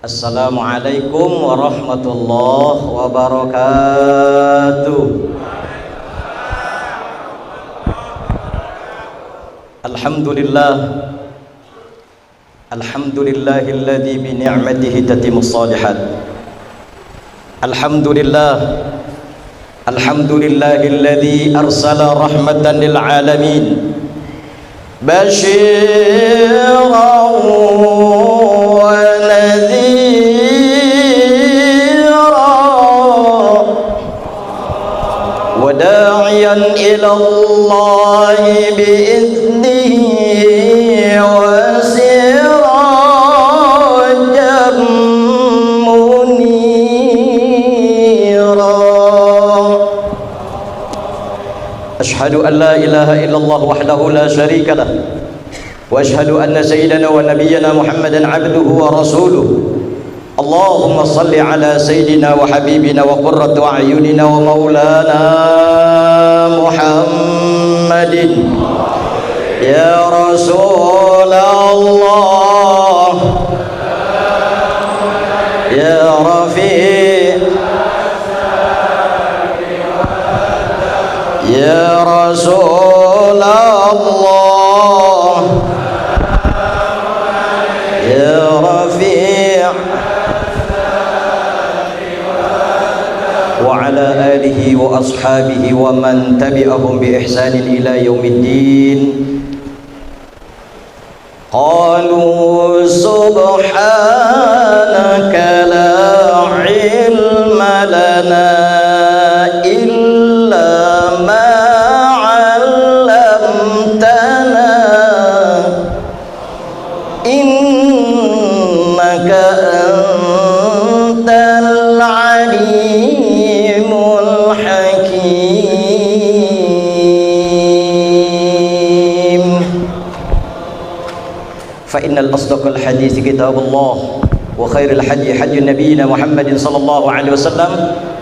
Assalamualaikum warahmatullahi wabarakatuh. Alhamdulillah, alhamdulillahilladzi bi ni'matihi tatimmus shalihat. Alhamdulillah, alhamdulillahilladzi arsala rahmatan lil alamin basyiran wa nadhiran wa da'iyan ila Allah bi'idnihi wa sirajan munira. Ashhadu an la ilaha illallah wahdahu la sharika lah wa ashhadu anna sayyidana wa nabiyyana Muhammadan abduhu wa rasuluh. Allahumma salli ala sayyidina wa habibina wa qurrati a'yunina wa maulana Muhammadin ya Rasulullah ya Rafi' ya Rasulullah ya Rafi' wa ala alihi wa ashabihi wa man tabi'ahum bi ihsanin ila yaumiddin. Qalu subhanaka la ilma lana illa ma 'allamtana innaka antal alimul hakim. Fa innal asdaqal hadits kitabullah wa khairul hadi hadi nabiyina Muhammadin sallallahu alaihi wasallam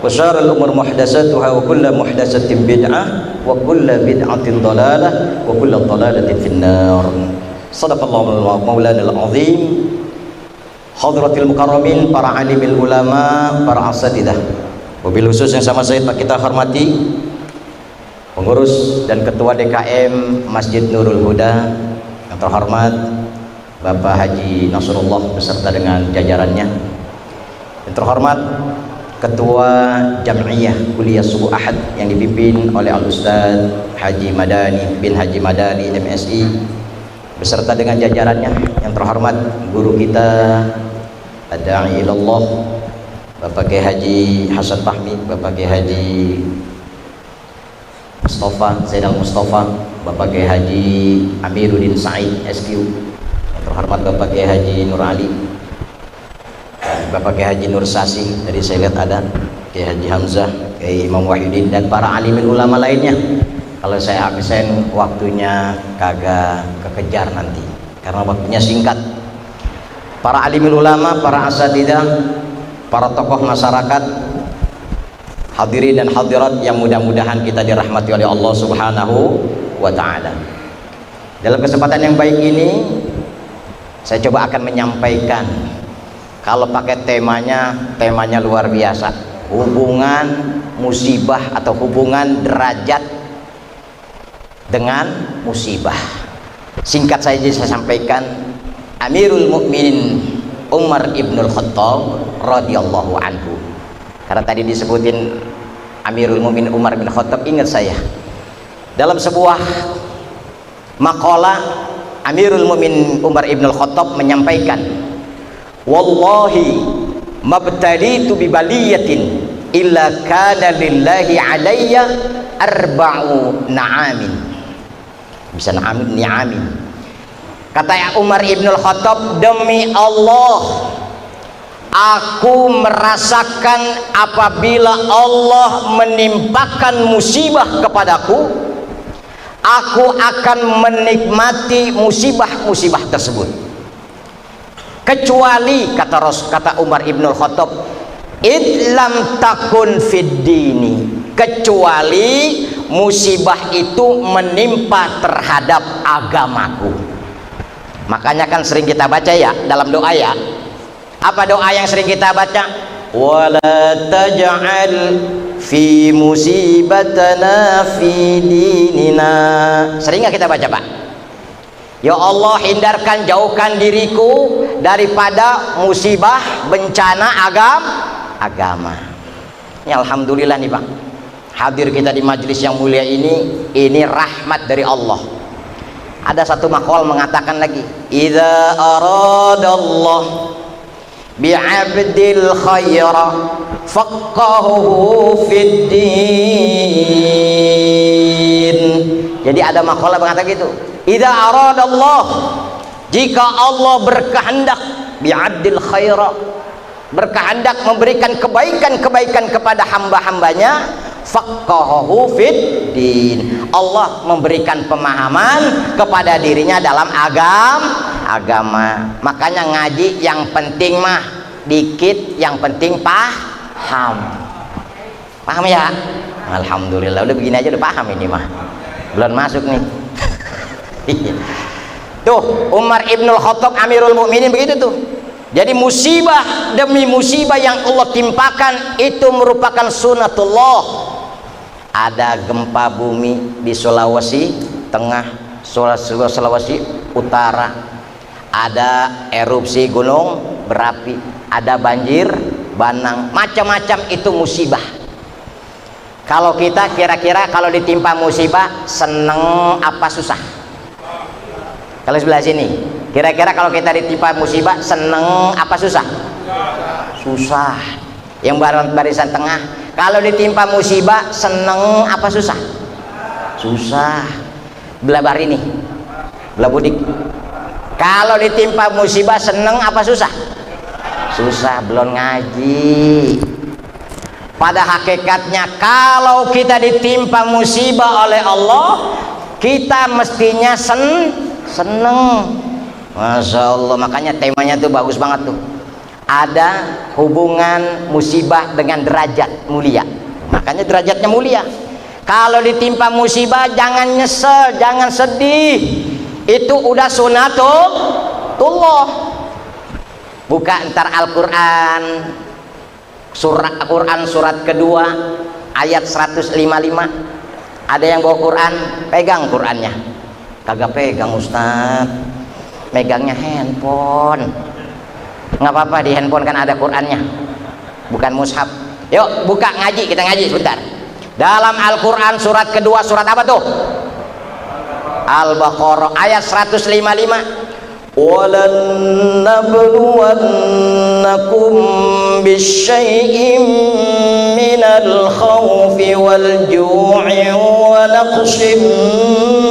wa syarrul umur muhdatsatuha wa kullu muhdatsatin bid'ah wa kullu bid'atin dhalalah wa kullu dhalalatin finnar. Shadaqallahu maulana al-azim. Hadratil mukarramin, para alimil ulama, para asatidah, wabil khusus yang sama saya kita hormati pengurus dan ketua DKM Masjid Nurul Huda yang terhormat Bapak Haji Nasrullah beserta dengan jajarannya, yang terhormat Ketua Jam'iyah Kuliah Subuh Ahad yang dipimpin oleh Al-Ustaz Haji Madani bin Haji Madani MSI beserta dengan jajarannya, yang terhormat guru kita Ad-Da'i ilallah Bapak Kiai Haji Hasan Fahmi, Bapak Kiai Haji Mustafa Zainal Mustafa, Bapak Kiai Haji Amiruddin Said SQ, yang terhormat Bapak Kiai Haji Nur Ali, Bapak Kiai Haji Nur Sasi, tadi saya lihat ada Kiai Haji Hamzah, Kiai Imam Wahyudin, dan para alimin ulama lainnya. Kalau saya absen waktunya kagak kekejar nanti karena waktunya singkat. Para alimul ulama, para asatidzah, para tokoh masyarakat, hadirin dan hadirat yang mudah-mudahan kita dirahmati oleh Allah Subhanahu wa taala. Dalam kesempatan yang baik ini saya coba akan menyampaikan, kalau pakai temanya luar biasa, hubungan musibah atau hubungan derajat dengan musibah. Singkat saja saya sampaikan, Amirul Mukminin Umar ibnul Khattab radhiyallahu anhu. Karena tadi disebutin Amirul Mukminin Umar bin Khattab, ingat saya dalam sebuah makalah Amirul Mukminin Umar ibnul Khattab menyampaikan, wallahi mabtalitu bibaliyatin illa kana lillahi alayya arba'u na'amin. Bisa na'amin, ni'amin. Kata Umar ibnul Khattab, demi Allah aku merasakan apabila Allah menimpakan musibah kepadaku, aku akan menikmati musibah-musibah tersebut, kecuali kata Umar ibnul Khattab, idlam takun fid dini, kecuali musibah itu menimpa terhadap agamaku. Makanya kan sering kita baca ya dalam doa ya, Apa doa yang sering kita baca? Wala taj'al fi musibatana fi dinina. Sering nggak kita baca, Pak? Ya Allah, hindarkan, jauhkan diriku daripada musibah, bencana agama. Ya alhamdulillah nih Pak, hadir kita di majelis yang mulia ini rahmat dari Allah. Ada satu maqal mengatakan lagi, idza aradallah bi'abdil khaira faqahuhu fid din. Jadi ada maqal mengatakan gitu, idza aradallah, jika Allah berkehendak, bi'abdil khaira, berkehendak memberikan kebaikan-kebaikan kepada hamba-hambanya, faqahahu fid din, Allah memberikan pemahaman kepada dirinya dalam agama. Makanya ngaji yang penting mah dikit, yang penting paham ya. Alhamdulillah, udah begini aja udah paham ini mah, belum masuk nih. Tuh Umar ibnul Khattab Amirul Mukminin begitu tuh. Jadi musibah demi musibah yang Allah timpakan itu merupakan sunatullah. Ada gempa bumi di Sulawesi Tengah, Sulawesi Utara, ada erupsi gunung berapi, ada banjir bandang, macam-macam itu musibah. Kalau kita kira-kira kalau ditimpa musibah seneng apa susah? Kalau sebelah sini kira-kira kalau kita ditimpa musibah seneng apa susah? Susah. Yang barisan tengah kalau ditimpa musibah seneng apa susah? Susah. Belah bar ini, belah budik, kalau ditimpa musibah seneng apa susah? Susah, belum ngaji. Pada hakikatnya kalau kita ditimpa musibah oleh Allah, kita mestinya seneng. Masya Allah, makanya temanya tuh bagus banget tuh, ada hubungan musibah dengan derajat mulia, makanya derajatnya mulia. Kalau ditimpa musibah jangan nyesel, jangan sedih, itu udah sunatullah. Buka ntar Al-Quran, surat kedua ayat 155. Ada yang bawa Quran, pegang Qurannya. Kagak pegang Ustaz, megangnya handphone. Nggak apa-apa, di handphone kan ada Qurannya, bukan mushaf. Yuk buka ngaji, kita ngaji sebentar. Dalam Al-Quran surat kedua, surat apa tuh? Al-Baqarah ayat 155. Walan nabluwannakum bisyai'im minal khawfi wal ju'i wa naqsim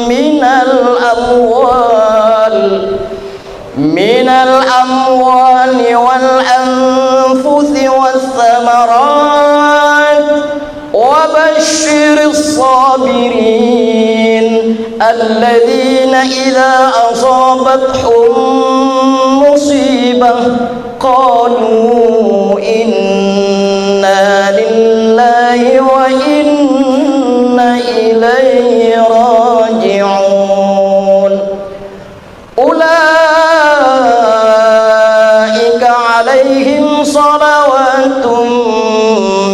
minal amwali wal anfusi was thamarat wa basyiris sabirin alladzina idza asabathum musibah qalu inna lillahi wa inna ilaihi raji'un. Ulaika alaihim salawatun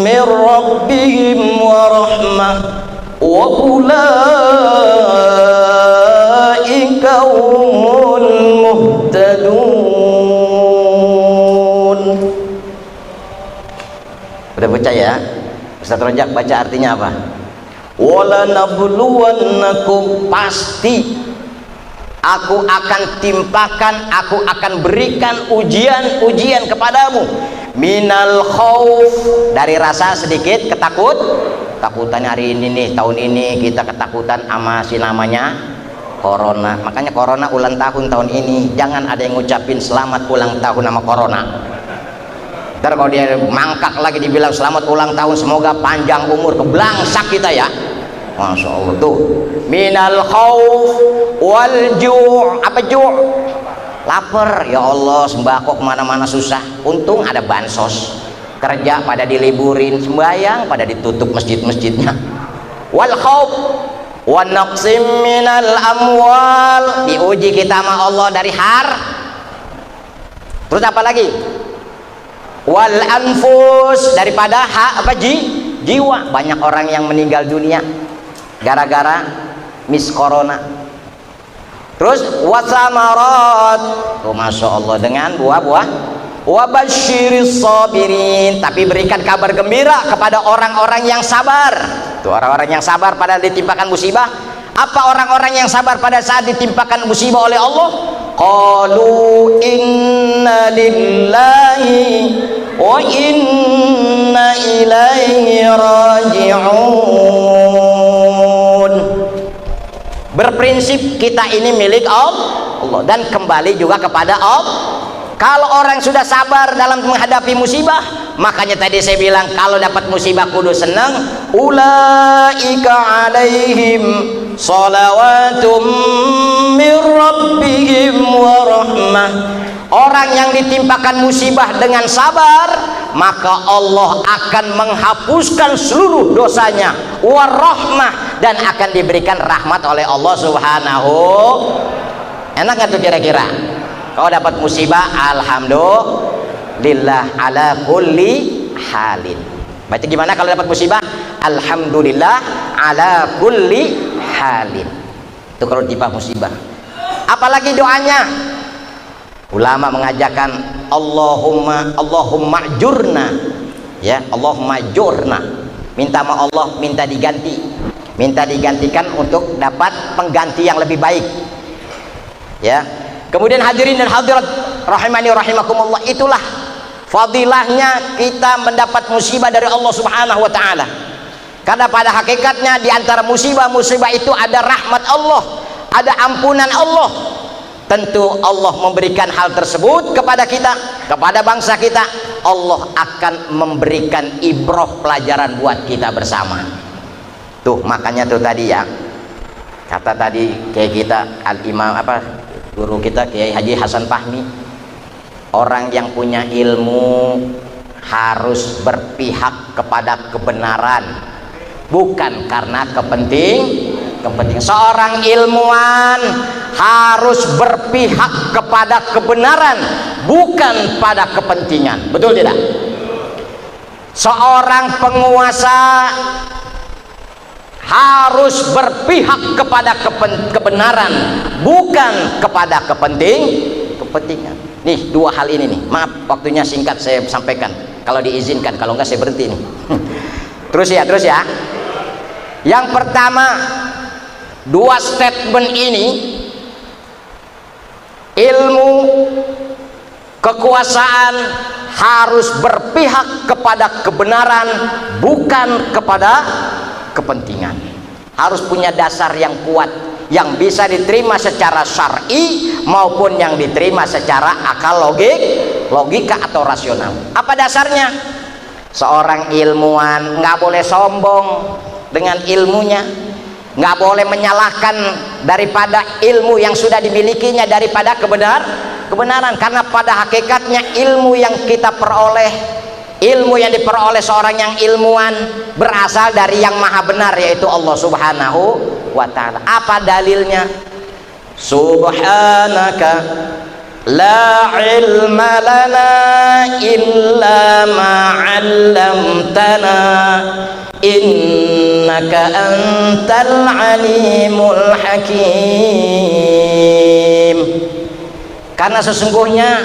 min rabbihim wa rahmah wa ulaika humul muhtadun. Udah baca ya? Ustaz Rojak baca artinya apa? Wala nabluwannakum, pasti aku akan timpakan, aku akan berikan ujian-ujian kepadamu. Minal khauf, dari rasa sedikit ketakutan hari ini nih, tahun ini kita ketakutan sama si namanya corona. Makanya corona ulang tahun ini, jangan ada yang ngucapin selamat ulang tahun sama corona. Ntar kalau dia mangkak lagi dibilang selamat ulang tahun, semoga panjang umur, keblangsak kita ya. Masya Allah tuh. Minal khauf wal ju', apa ju'? Lapar, ya Allah, sembako kemana-mana susah. Untung ada bansos, kerja pada diliburin, sembahyang pada ditutup masjid-masjidnya. Wal khauf wa naqsim minal amwal, diuji kita sama Allah dari har. Terus apa lagi? wal anfus, daripada jiwa. Banyak orang yang meninggal dunia gara-gara mis corona. Terus wasamarat, masya Allah, dengan buah-buah. Wabasyiris sabirin, tapi berikan kabar gembira kepada orang-orang yang sabar. Tuh, orang-orang yang sabar pada ditimpakan musibah. Apa orang-orang yang sabar pada saat ditimpakan musibah oleh Allah? Qalu inna lillahi wa inna ilaihi raji'un. Berprinsip kita ini milik Allah dan kembali juga kepada Allah. Kalau orang sudah sabar dalam menghadapi musibah, makanya tadi saya bilang kalau dapat musibah kudu senang. Ulaika alaihim salawatum mir rabbihim wa rahmah. Orang yang ditimpakan musibah dengan sabar, maka Allah akan menghapuskan seluruh dosanya, wa rahmah, dan akan diberikan rahmat oleh Allah Subhanahu. Enak nggak tuh kira-kira? Kalau dapat musibah, alhamdulillah ala kulli halin. Berarti gimana kalau dapat musibah? Alhamdulillah ala kulli halin. Itu kalau ditimpa musibah. Apalagi doanya? Ulama mengajarkan Allahumma jurna, ya, Allahumma jurna. Minta sama Allah, minta digantikan untuk dapat pengganti yang lebih baik. Ya. Kemudian hadirin dan hadirat rahimani rahimakumullah, itulah fadilahnya kita mendapat musibah dari Allah Subhanahu wa taala. Karena pada hakikatnya di antara musibah-musibah itu ada rahmat Allah, ada ampunan Allah. Tentu Allah memberikan hal tersebut kepada kita, kepada bangsa kita. Allah akan memberikan ibrah, pelajaran buat kita bersama. Tuh, makanya tuh tadi ya, kata tadi kayak kita al-imam guru kita Kiai Haji Hasan Fahmi, orang yang punya ilmu harus berpihak kepada kebenaran, bukan karena kepentingan. Seorang ilmuwan harus berpihak kepada kebenaran, bukan pada kepentingan. Betul tidak? Seorang penguasa harus berpihak kepada kebenaran, bukan kepada kepentingan. Nih, dua hal ini nih. Maaf, waktunya singkat saya sampaikan. Kalau diizinkan, kalau enggak saya berhenti nih. Terus ya. Yang pertama, dua statement ini, ilmu, kekuasaan harus berpihak kepada kebenaran, bukan kepada kepentingan. Harus punya dasar yang kuat, yang bisa diterima secara syar'i maupun yang diterima secara akal logika atau rasional. Apa dasarnya? Seorang ilmuwan nggak boleh sombong dengan ilmunya, nggak boleh menyalahkan daripada ilmu yang sudah dimilikinya daripada kebenaran, karena pada hakikatnya ilmu yang kita peroleh, ilmu yang diperoleh seorang yang ilmuwan berasal dari yang maha benar, yaitu Allah Subhanahu wa ta'ala. Apa dalilnya? Subhanaka la ilma lana illa ma 'allamtana innaka antal alimul hakim. Karena sesungguhnya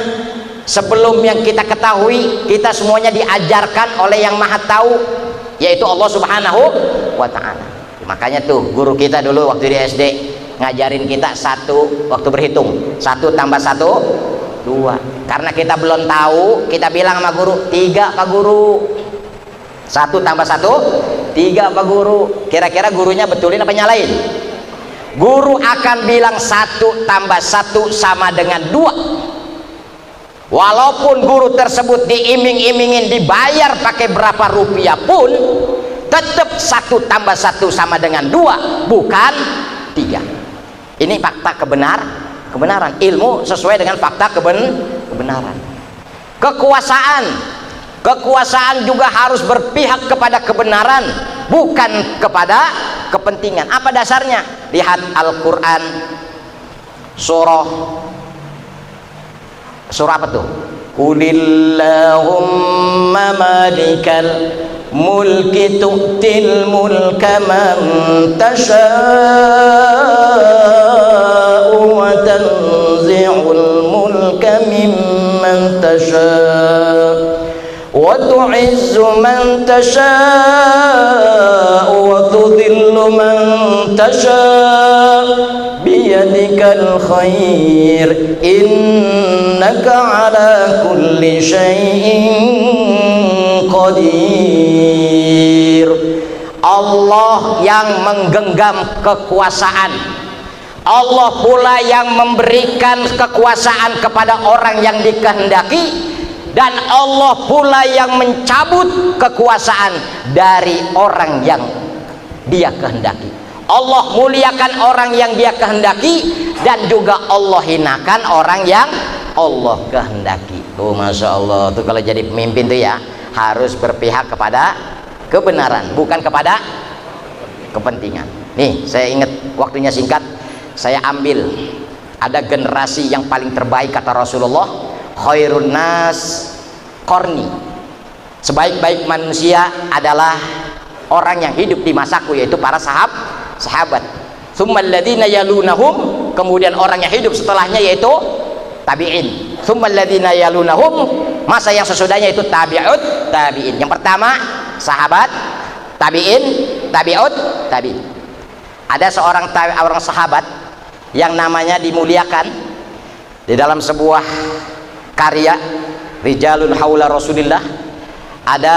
sebelum yang kita ketahui, kita semuanya diajarkan oleh yang maha tahu, yaitu Allah Subhanahu wa ta'ala. Makanya tuh guru kita dulu waktu di SD ngajarin kita satu, waktu berhitung 1 tambah 1 2. Karena kita belum tahu, kita bilang sama guru 3 Pak Guru. 1 tambah 1 3 Pak Guru. Kira-kira gurunya betulin apa nyalain? Guru akan bilang 1 tambah 1 sama dengan 2. Walaupun guru tersebut diiming-imingin dibayar pakai berapa rupiah pun, tetap 1 tambah 1 sama dengan 2, bukan 3. Ini fakta kebenaran. Ilmu sesuai dengan fakta kebenaran. Kekuasaan juga harus berpihak kepada kebenaran, bukan kepada kepentingan. Apa dasarnya? Lihat Al-Quran, surah apa tuh? Qulillahumma malikal mulki tu'til mulka man tasha'u wa tanzi'ul mulka mimman tasha'u wa tu'izzu man tasha'u wa tudhillu man tasha'u biyadikal khair innaka ala kulli syai'in qadir. Allah yang menggenggam kekuasaan, Allah pula yang memberikan kekuasaan kepada orang yang dikehendaki, dan Allah pula yang mencabut kekuasaan dari orang yang dia kehendaki. Allah muliakan orang yang dia kehendaki, dan juga Allah hinakan orang yang Allah kehendaki. Tuh Masya Allah, tuh kalau jadi pemimpin tuh ya harus berpihak kepada kebenaran, bukan kepada kepentingan. Nih saya ingat, waktunya singkat, saya ambil ada generasi yang paling terbaik kata Rasulullah, khairun nas qarni, sebaik-baik manusia adalah orang yang hidup di masaku, yaitu para sahabat. Tsummal ladzina yalunahum, kemudian orang yang hidup setelahnya yaitu tabi'in. Tsummal ladzina yalunahum, masa yang sesudahnya itu tabi'ut tabi'in. Yang pertama sahabat, tabi'in, tabi'ut tabi'in. Ada seorang orang sahabat yang namanya dimuliakan di dalam sebuah karya Rijalun Haula Rasulillah. Ada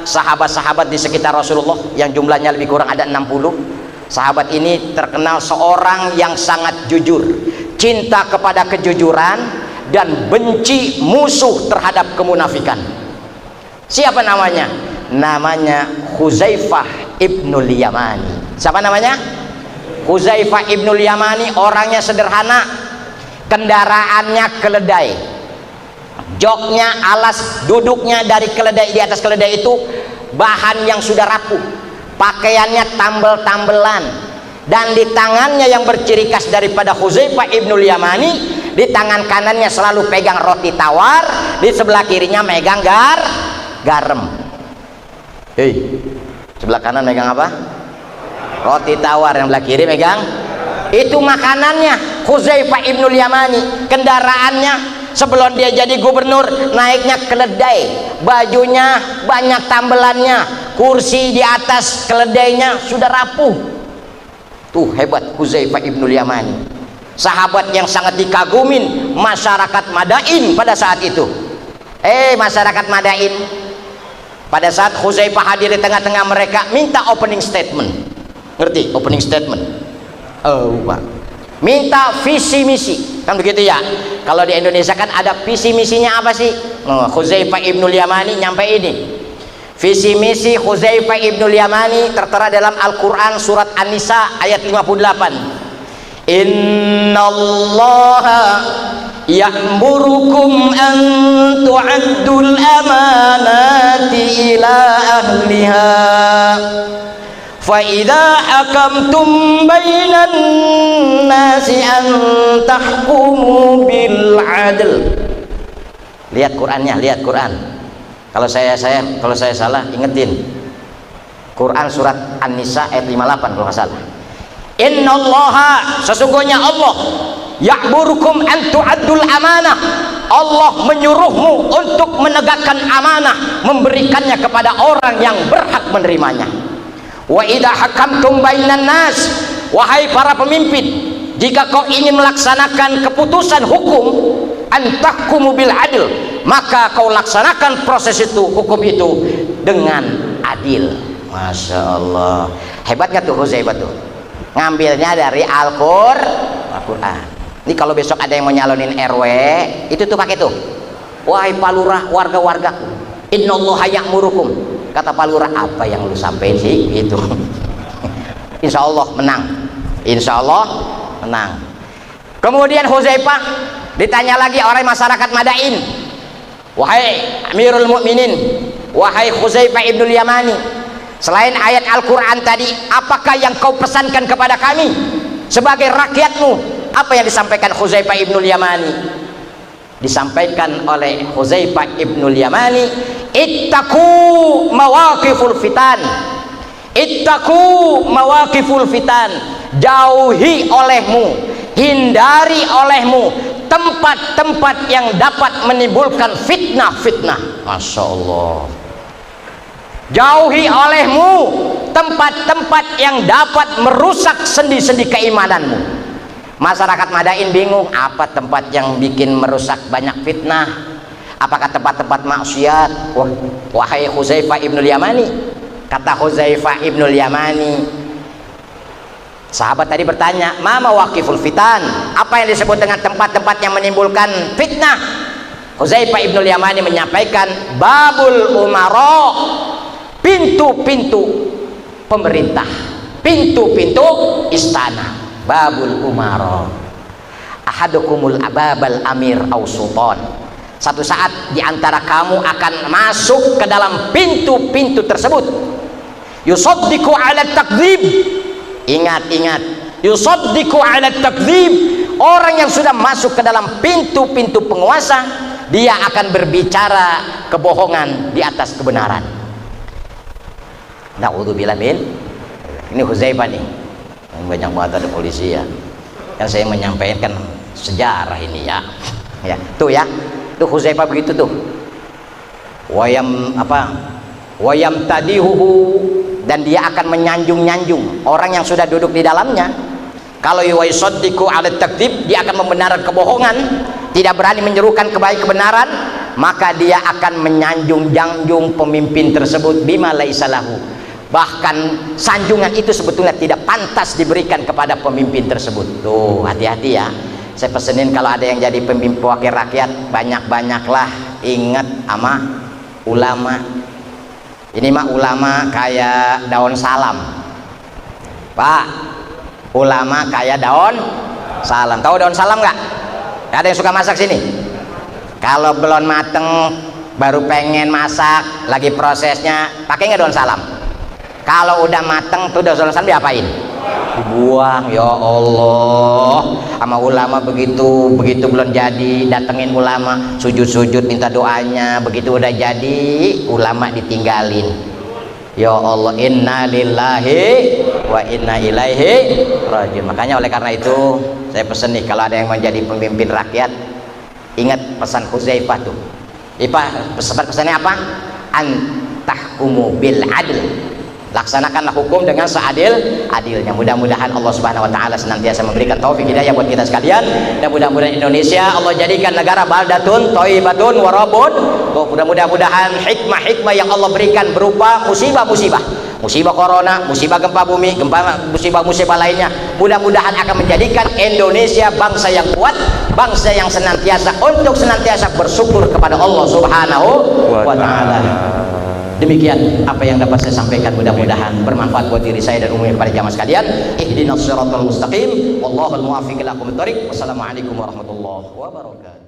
sahabat-sahabat di sekitar Rasulullah yang jumlahnya lebih kurang ada 60. Sahabat ini terkenal seorang yang sangat jujur, cinta kepada kejujuran, dan benci musuh terhadap kemunafikan. Siapa namanya? Namanya Huzaifah ibnul Yamani. Siapa namanya? Huzaifah ibnul Yamani. Orangnya sederhana, kendaraannya keledai, joknya, alas duduknya dari keledai, di atas keledai itu bahan yang sudah rapuh, pakaiannya tambel-tambelan, dan di tangannya yang berciri khas daripada Huzaifah ibnul Yamani, di tangan kanannya selalu pegang roti tawar, di sebelah kirinya megang garam. Hei, sebelah kanan megang apa? Roti tawar, yang sebelah kiri megang, itu makanannya Huzaifah ibnul Yamani. Kendaraannya sebelum dia jadi gubernur naiknya keledai, bajunya banyak tambelannya, kursi di atas keledainya sudah rapuh. Tuh hebat Huzaifah ibnul Yamani, sahabat yang sangat dikagumin masyarakat Madain pada saat itu. Masyarakat Madain pada saat Huzaifah hadir di tengah-tengah mereka, minta opening statement. Ngerti opening statement? Pak, minta visi misi, kan begitu ya. Kalau di Indonesia kan ada visi misinya apa sih? Huzaifah ibnul Yamani nyampe ini. Visi misi Huzaifah ibnul Yamani tertera dalam Al-Quran surat An-Nisa ayat 58. Innallaha ya'murukum an tu'addul amanati ila ahliha fa idza hakamtum bainan nasi an tahkumu bil adl. Lihat Qurannya, lihat Quran. Kalau saya salah ingetin. Quran surat An-Nisa ayat 58 kalau nggak salah. Innallaha, sesungguhnya Allah, ya'murukum an tu'addul amanah, Allah menyuruhmu untuk menegakkan amanah, memberikannya kepada orang yang berhak menerimanya. Wa idza hakamtum bainan nas, wahai para pemimpin, jika kau ingin melaksanakan keputusan hukum, antahkumu bil adil, maka kau laksanakan proses itu, hukum itu dengan adil. Masya Allah, hebat gak tuh Huzaifah tuh, ngambilnya dari Al-Quran. Ini kalau besok ada yang mau nyalonin RW, itu tuh pakai tuh, wahai Pak Lurah, warga-warga, innallaha ya'murukum. Kata Pak Lurah, apa yang lu sampein sih gitu. Insya Allah menang, insya Allah menang. Kemudian Huzaifah ditanya lagi oleh masyarakat Madain, wahai Amirul Mukminin, wahai Huzaifah ibnul Yamani, selain ayat Al-Quran tadi, apakah yang kau pesankan kepada kami sebagai rakyatmu? Apa yang disampaikan Huzaifah ibnul Yamani? disampaikan oleh Hudzaifah ibnul Yamani, ittaqu mawaqiful fitan, ittaqu mawaqiful fitan, jauhi olehmu, hindari olehmu tempat-tempat yang dapat menimbulkan fitnah-fitnah. Masya Allah. Jauhi olehmu tempat-tempat yang dapat merusak sendi-sendi keimananmu. Masyarakat Madain bingung, apa tempat yang bikin merusak banyak fitnah? Apakah tempat-tempat maksiat? Wahai Hudzaifah ibnul Yamani, kata Hudzaifah ibnul Yamani, sahabat tadi bertanya, ma mawaqiful fitan, apa yang disebut dengan tempat-tempat yang menimbulkan fitnah? Hudzaifah ibnul Yamani menyampaikan, babul umara, pintu-pintu pemerintah, pintu-pintu istana. Babul umara, ahadukumul ababal amir au sultan, satu saat diantara kamu akan masuk ke dalam pintu-pintu tersebut. Yusaddiqu ala takdzib, ingat-ingat, yusaddiqu ala takdzib, orang yang sudah masuk ke dalam pintu-pintu penguasa, dia akan berbicara kebohongan di atas kebenaran. Na'udzubillah min. Ini Hudzaifah nih, banyak banget ada polisi ya, yang saya menyampaikan sejarah ini ya, ya tuh ya, tuh Hudzaifah begitu tuh, wayam tadihuhu, dan dia akan menyanjung-nyanjung orang yang sudah duduk di dalamnya. Kalau yusaddiqu ala takdzib, dia akan membenarkan kebohongan, tidak berani menyerukan kebenaran, maka dia akan menyanjung-nyanjung pemimpin tersebut bima laisa lahu. Bahkan sanjungan itu sebetulnya tidak pantas diberikan kepada pemimpin tersebut. Tuh hati-hati ya, saya pesenin kalau ada yang jadi pemimpin wakil rakyat, banyak-banyaklah ingat sama ulama. Ini mah ulama kayak daun salam, Pak. Ulama kayak daun salam. Tahu daun salam nggak? Ada yang suka masak sini? Kalau belum mateng, baru pengen masak, lagi prosesnya, pakai nggak daun salam? Kalau udah mateng tuh daun salam diapain? Dibuang. Ya Allah, sama ulama begitu belum jadi, datengin ulama, sujud-sujud minta doanya, begitu udah jadi ulama ditinggalin. Ya Allah, inna lillahi wa inna ilaihi rajiun. Makanya oleh karena itu saya pesen nih, kalau ada yang menjadi pemimpin rakyat, ingat pesan Hudzaifah tuh. Pesannya apa? Antahkumu bil adl, laksanakanlah hukum dengan seadil-adilnya. Mudah-mudahan Allah Subhanahu wa taala senantiasa memberikan taufik hidayah buat kita sekalian, dan mudah-mudahan Indonesia Allah jadikan negara baldatun thayyibatun warabun. Mudah-mudahan hikmah-hikmah yang Allah berikan berupa musibah-musibah, musibah corona, musibah gempa bumi, musibah-musibah lainnya, mudah-mudahan akan menjadikan Indonesia bangsa yang kuat, bangsa yang senantiasa bersyukur kepada Allah Subhanahu wa taala. Demikian apa yang dapat saya sampaikan, mudah-mudahan bermanfaat buat diri saya dan umumnya kepada jamaah sekalian. Ihdinas siratal mustaqim, wallahul muwaffiq ila aqwamit thoriq. Wassalamualaikum warahmatullahi wabarakatuh.